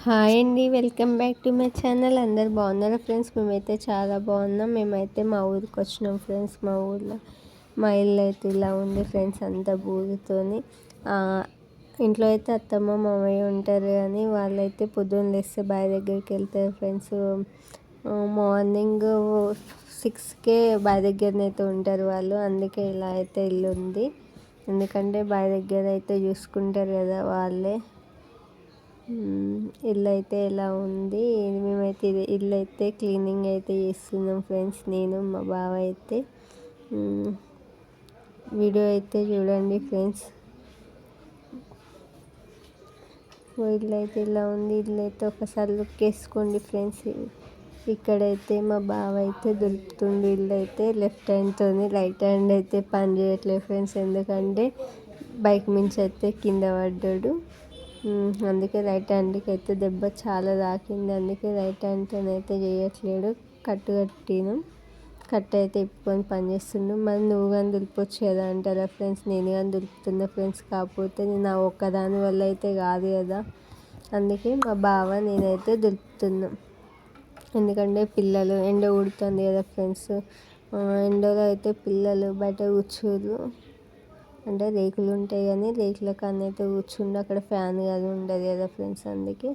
Hi అండి, welcome back to my channel. అందరు బాగున్నారా ఫ్రెండ్స్? మేమైతే చాలా బాగున్నాం. మేమైతే మా ఊరికి వచ్చినాం ఫ్రెండ్స్. మా ఊర్లో మా ఇల్లు అయితే ఇలా ఉంది ఫ్రెండ్స్, అంతా బూజుతోని. ఇంట్లో అయితే అత్తమ్మ మామయ్య ఉంటారు, కానీ వాళ్ళైతే పొద్దున్న లేస్తే బావి దగ్గరికి వెళ్తారు ఫ్రెండ్స్. మార్నింగ్ 6కే బావి దగ్గరనైతే ఉంటారు వాళ్ళు. అందుకే ఇలా అయితే ఇల్లు ఉంది, ఎందుకంటే బావి దగ్గర అయితే చూసుకుంటారు కదా వాళ్ళే. ఇల్లు అయితే ఎలా ఉంది. మేమైతే ఇల్లు అయితే క్లీనింగ్ అయితే చేస్తున్నాం ఫ్రెండ్స్, నేను మా బావ అయితే. వీడియో అయితే చూడండి ఫ్రెండ్స్. ఇల్లు అయితే ఇలా ఉంది. ఇల్లు అయితే ఒకసారి లుక్ వేసుకోండి ఫ్రెండ్స్. ఇక్కడైతే మా బావ అయితే దులుపుతుండు. ఇల్లు అయితే లెఫ్ట్ హ్యాండ్తో, రైట్ హ్యాండ్ అయితే పని చేయట్లేదు ఫ్రెండ్స్, ఎందుకంటే బైక్ మించి అయితే కింద పడ్డాడు. అందుకే రైట్ హ్యాండ్కి అయితే దెబ్బ చాలా తాకింది. అందుకే రైట్ హ్యాండ్తో అయితే చేయట్లేడు. కట్టిను కట్ అయితే ఇప్పుకొని పని చేస్తుండు. మరి నువ్వు కానీ దులిపొచ్చు కదా అంటారా ఫ్రెండ్స్? నేను కానీ దులుపుతున్నా ఫ్రెండ్స్, కాకపోతే నేను నా ఒక్కదాని వల్ల అయితే కాదు కదా. అందుకే మా బావ నేనైతే దులుపుతున్నా, ఎందుకంటే పిల్లలు ఎండ ఉడుతుంది కదా ఫ్రెండ్స్. ఎండలో అయితే పిల్లలు బయట కూర్చోరు, అంటే రేకులు ఉంటాయి కానీ రేకుల కన్నా అయితే కూర్చుండి అక్కడ ఫ్యాన్ అది ఉండదు కదా ఫ్రెండ్స్. అందుకే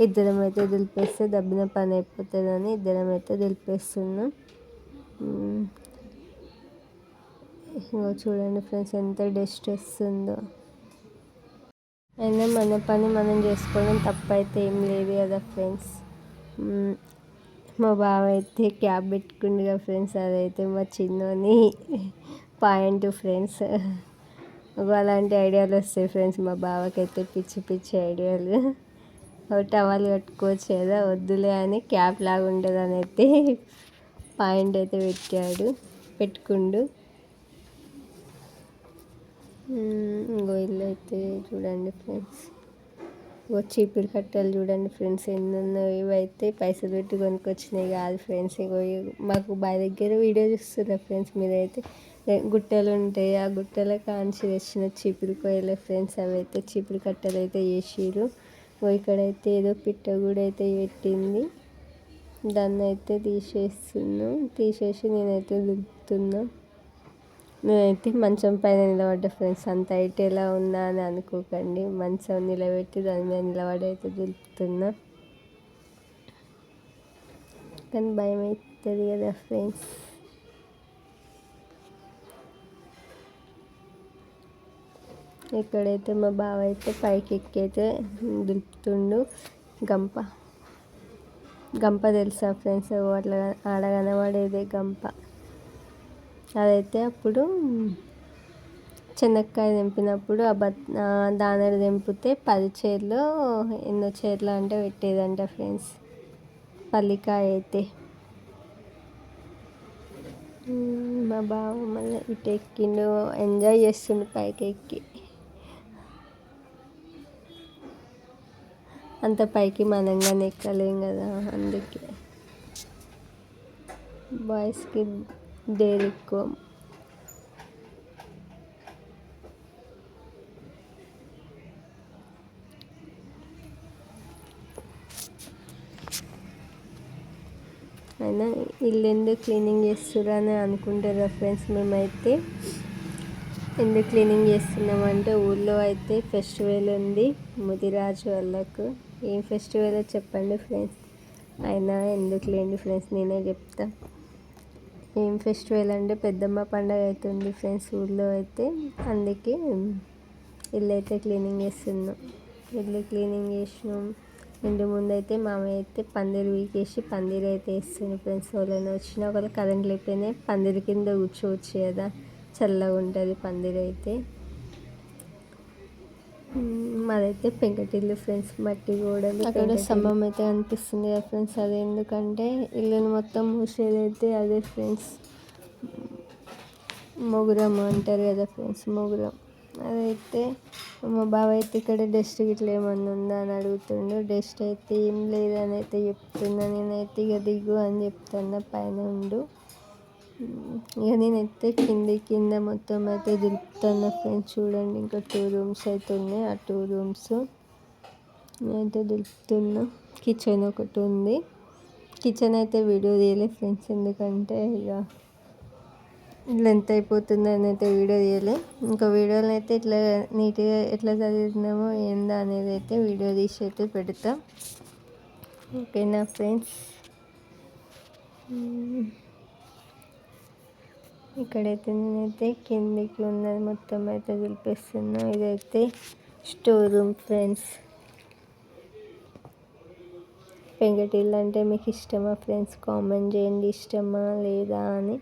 ఇద్దరం అయితే దులిపేస్తే దబ్బిన పని అయిపోతుందని ఇద్దరం అయితే దులిపేస్తున్నాం. చూడండి ఫ్రెండ్స్, ఎంత డస్ట్ వస్తుందో. అయినా మన పని మనం చేసుకోవడం తప్పైతే ఏం లేదు కదా ఫ్రెండ్స్. మా బావ అయితే క్యాప్ పెట్టుకుంది కదా ఫ్రెండ్స్, అదైతే మా చిన్నోని పాయింట్ ఫ్రెండ్స్. అలాంటి ఐడియాలు వస్తాయి ఫ్రెండ్స్ మా బావకైతే, పిచ్చి పిచ్చి ఐడియాలు. టవల్ కట్టుకోవచ్చు కదా, వద్దులే అని క్యాప్ లాగా ఉంటుంది అని అయితే పాయింట్ అయితే పెట్టుకుండు. ఇంకో ఇల్లు అయితే చూడండి ఫ్రెండ్స్. చీపురు కట్టలు చూడండి ఫ్రెండ్స్ ఎన్ని ఉన్నాయి. ఇవైతే పైసలు పెట్టి కొనుక్కొచ్చినాయి కాదు ఫ్రెండ్స్. మాకు బావి దగ్గర వీడియో చూస్తున్నారు ఫ్రెండ్స్. మీరైతే గుట్టలు ఉంటాయి, ఆ గుట్టల కాంచి తెచ్చిన చీపురు కొయ్యలే ఫ్రెండ్స్. అవి అయితే చీపురు కట్టలు అయితే చేసిర్రు. ఇక్కడైతే ఏదో పిట్ట కూడా అయితే పెట్టింది, దాన్ని అయితే తీసేసి నేనైతే దులుపుతున్నా. నేనైతే మంచం పైన నిలబడ్డా ఫ్రెండ్స్, అంత హైట్ ఎలా ఉన్నా అని అనుకోకండి. మంచం నిలబెట్టి దాని మీద నిలబడి అయితే దులుపుతున్నా, కానీ భయం అవుతుంది కదా ఫ్రెండ్స్. ఇక్కడైతే మా బావ అయితే పైకి ఎక్కి అయితే దులుపుతుండు. గంప తెలుసా ఫ్రెండ్స్? అట్లా ఆడ కనబడేదే గంప. అదైతే అప్పుడు చెనక్కాయ తెంపినప్పుడు దానలు తెంపితే 10 చీరలు ఎన్నో చీరలు అంటే పెట్టేదంట ఫ్రెండ్స్, పల్లికాయ అయితే. మా బావ మళ్ళీ ఇటు ఎక్కిండు, ఎంజాయ్ చేస్తుండు పైకి ఎక్కి. అంత పైకి మనంగానే ఎక్కలేం కదా, అందుకే బాయ్స్కి డేర్ ఎక్కువ. అయినా ఇల్లు ఎందుకు క్లీనింగ్ చేస్తుర్రు అని అనుకుంటారా ఫ్రెండ్స్? మేమైతే ఎందుకు క్లీనింగ్ చేస్తున్నామంటే ఊళ్ళో అయితే ఫెస్టివల్ ఉంది ముదిరాజు వాళ్ళకు. ఏం ఫెస్టివల్ చెప్పండి ఫ్రెండ్స్? అయినా ఎందుకు లేండి ఫ్రెండ్స్, నేనే చెప్తా. ఏం ఫెస్టివల్ అంటే పెద్దమ్మ పండుగ అవుతుంది ఫ్రెండ్స్ ఊళ్ళో అయితే. అందుకే ఇల్లు అయితే క్లీనింగ్ చేస్తున్నాం. ఇల్లు క్లీనింగ్ చేసినాం. ఇంటి ముందు అయితే మామయ్య అయితే పందిరి వీకేసి పందిరి అయితే వేస్తుంది ఫ్రెండ్స్. వాళ్ళని వచ్చినా ఒకవేళ కరెంట్ లేకపోయినా పందిరి కింద కూర్చోవచ్చు కదా, చల్లగా ఉంటుంది పందిరి అయితే. మాదైతే పెంకటిల్లు ఫ్రెండ్స్, మట్టి గోడలు. అక్కడ స్తంభం అయితే కనిపిస్తుంది కదా ఫ్రెండ్స్, అది ఎందుకంటే ఇల్లుని మొత్తం మూసేదైతే అదే ఫ్రెండ్స్. మొగురం అంటారు కదా ఫ్రెండ్స్, మొగురం. అదైతే మా బావ అయితే ఇక్కడ డస్ట్ గిట్లా ఏమన్నా ఉందా అని అడుగుతుండు. డస్ట్ అయితే ఏం లేదని అయితే చెప్తున్నా. నేనైతే ఇక దిగు అని చెప్తున్నా, పైన ఉండు. ఇక నేనైతే కింద మొత్తం అయితే దులుపుతున్నా ఫ్రెండ్స్. చూడండి, ఇంకా 2 రూమ్స్ అయితే ఉన్నాయి. ఆ 2 రూమ్స్ నేనైతే దులుపుతున్నా. కిచెన్ ఒకటి ఉంది. కిచెన్ అయితే వీడియో తీయలేదు ఫ్రెండ్స్, ఎందుకంటే ఇక లెంత్ అయిపోతుందని అయితే వీడియో తీయలే. ఇంకా వీడియోలో అయితే ఇట్లా నీట్గా ఎట్లా చదివినామో ఏందా అనేది అయితే వీడియో తీసి అయితే పెడతా. ఓకేనా ఫ్రెండ్స్. ఇక్కడైతే నేనైతే కిందికి ఉన్నది మొత్తం అయితే దులిపేస్తున్నా. ఇదైతే స్టోర్ రూమ్ ఫ్రెండ్స్. పెంకుటిల్లు అంటే మీకు ఇష్టమా ఫ్రెండ్స్? కామెంట్ చేయండి, ఇష్టమా లేదా అని.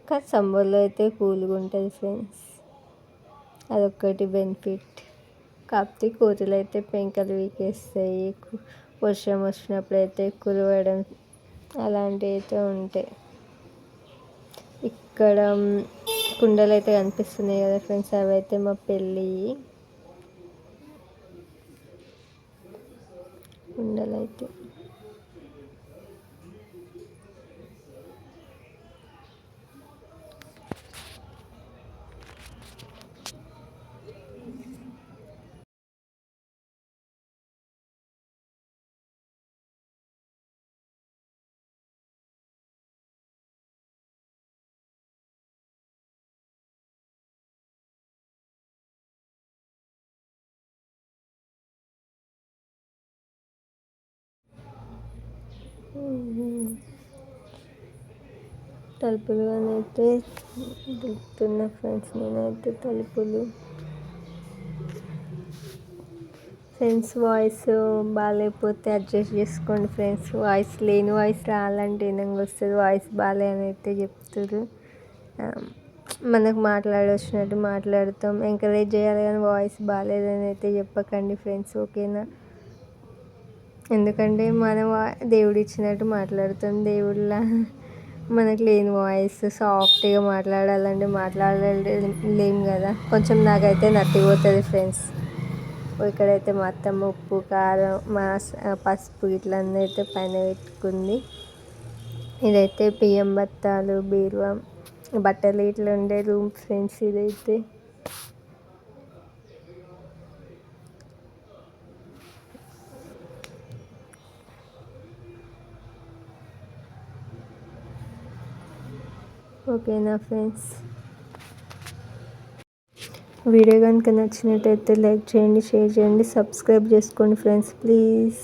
కానీ సమ్మర్లో అయితే కూల్గా ఉంటుంది ఫ్రెండ్స్, అదొక్కటి బెనిఫిట్. కాకపోతే కోతులు అయితే పెంకలు వీకేస్తాయి, వర్షం వచ్చినప్పుడు అయితే కురవడం అలాంటివి అయితే ఉంటాయి. ఇక్కడ కుండలు అయితే కనిపిస్తున్నాయి కదా ఫ్రెండ్స్, అవి అయితే మా పెళ్ళి కుండలు అయితే. తలుపులు అయితే దులుపుతున్నా ఫ్రెండ్స్. నేనైతే తలుపులు ఫ్రెండ్స్, వాయిస్ బాగాలేకపోతే అడ్జస్ట్ చేసుకోండి ఫ్రెండ్స్. వాయిస్ లేని వాయిస్ రావాలంటే ఏనంగా వస్తుంది, వాయిస్ బాగాలే అని అయితే చెప్తారు. మనకు మాట్లాడొచ్చినట్టు మాట్లాడుతాం, ఎంకరేజ్ చేయాలి, కానీ వాయిస్ బాగాలేదని అయితే చెప్పకండి ఫ్రెండ్స్. ఓకేనా? ఎందుకంటే మనం దేవుడు ఇచ్చినట్టు మాట్లాడుతాం, దేవుళ్ళ మనకు లేని వాయిస్ సాఫ్ట్గా మాట్లాడాలంటే మాట్లాడలేం కదా. కొంచెం నాకైతే నత్తిపోతుంది ఫ్రెండ్స్. ఇక్కడైతే మా అత్తమ్మ ఉప్పు కారం పసుపు ఇట్లా అన్నీ అయితే పైన పెట్టుకుంది. ఇదైతే బియ్యం బత్తాలు, బీరువా, బట్టలు ఇట్లా ఉండే రూమ్ ఫ్రెండ్స్. ఇదైతే ఓకేనా ఫ్రెండ్స్. వీడియో కనుక నచ్చినట్టయితే లైక్ చేయండి, షేర్ చేయండి, సబ్స్క్రైబ్ చేసుకోండి ఫ్రెండ్స్ ప్లీజ్.